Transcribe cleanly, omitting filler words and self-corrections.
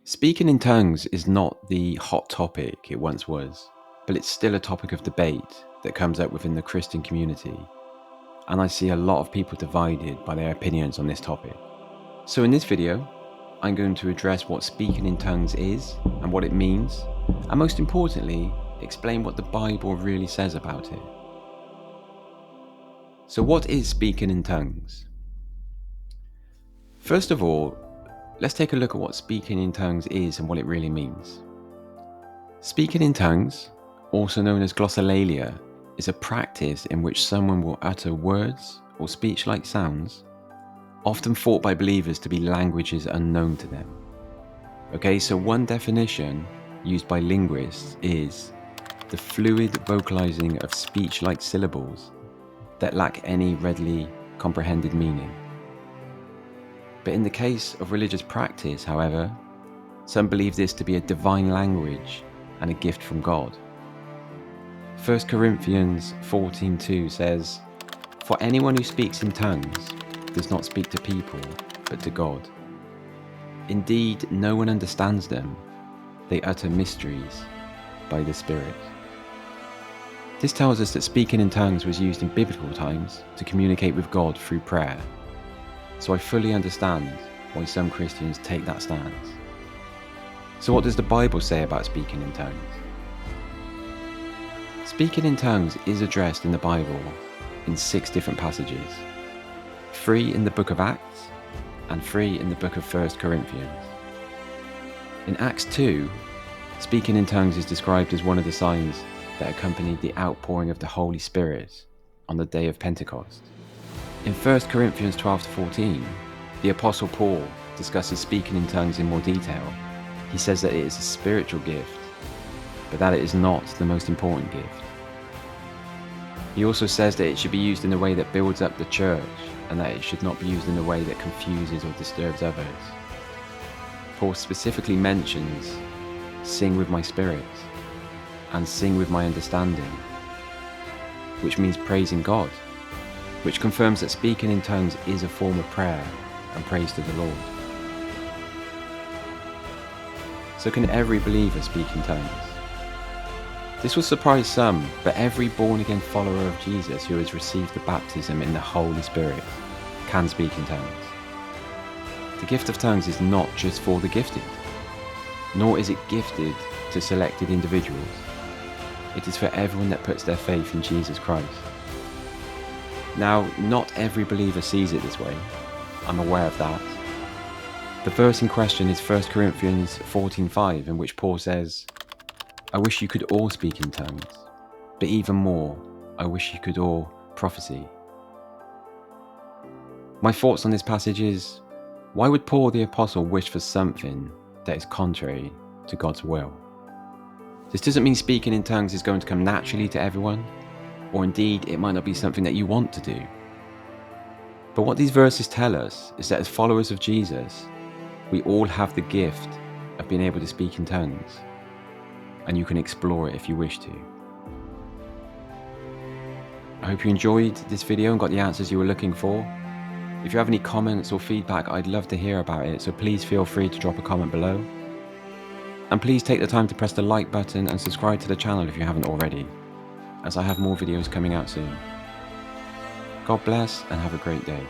Speaking in tongues is not the hot topic it once was, but it's still a topic of debate that comes up within the Christian community, and I see a lot of people divided by their opinions on this topic. So in this video, I'm going to address what speaking in tongues is and what it means, and most importantly, explain what the Bible really says about it. So what is speaking in tongues? First of all, let's take a look at what speaking in tongues is and what it really means. Speaking in tongues, also known as glossolalia, is a practice in which someone will utter words or speech-like sounds, often thought by believers to be languages unknown to them. Okay, so one definition used by linguists is the fluid vocalizing of speech-like syllables that lack any readily comprehended meaning. But in the case of religious practice, however, some believe this to be a divine language and a gift from God. 1 Corinthians 14:2 says, "For anyone who speaks in tongues does not speak to people, but to God. Indeed, no one understands them. They utter mysteries by the Spirit." This tells us that speaking in tongues was used in biblical times to communicate with God through prayer. So I fully understand why some Christians take that stance. So what does the Bible say about speaking in tongues? Speaking in tongues is addressed in the Bible in 6 different passages, 3 in the book of Acts and 3 in the book of 1 Corinthians. In Acts 2, speaking in tongues is described as one of the signs that accompanied the outpouring of the Holy Spirit on the day of Pentecost. In 1 Corinthians 12-14, the Apostle Paul discusses speaking in tongues in more detail. He says that it is a spiritual gift, but that it is not the most important gift. He also says that it should be used in a way that builds up the church, and that it should not be used in a way that confuses or disturbs others. Paul specifically mentions, "Sing with my spirit," and "sing with my understanding," which means praising God, which confirms that speaking in tongues is a form of prayer and praise to the Lord. So can every believer speak in tongues? This will surprise some, but every born-again follower of Jesus who has received the baptism in the Holy Spirit can speak in tongues. The gift of tongues is not just for the gifted, nor is it gifted to selected individuals. It is for everyone that puts their faith in Jesus Christ. Now, not every believer sees it this way. I'm aware of that. The verse in question is 1 Corinthians 14:5, in which Paul says, "I wish you could all speak in tongues, but even more, I wish you could all prophesy." My thoughts on this passage is, why would Paul the Apostle wish for something that is contrary to God's will? This doesn't mean speaking in tongues is going to come naturally to everyone, or indeed it might not be something that you want to do. But what these verses tell us is that as followers of Jesus, we all have the gift of being able to speak in tongues, and you can explore it if you wish to. I hope you enjoyed this video and got the answers you were looking for. If you have any comments or feedback, I'd love to hear about it, so please feel free to drop a comment below. And please take the time to press the like button and subscribe to the channel if you haven't already, as I have more videos coming out soon. God bless and have a great day.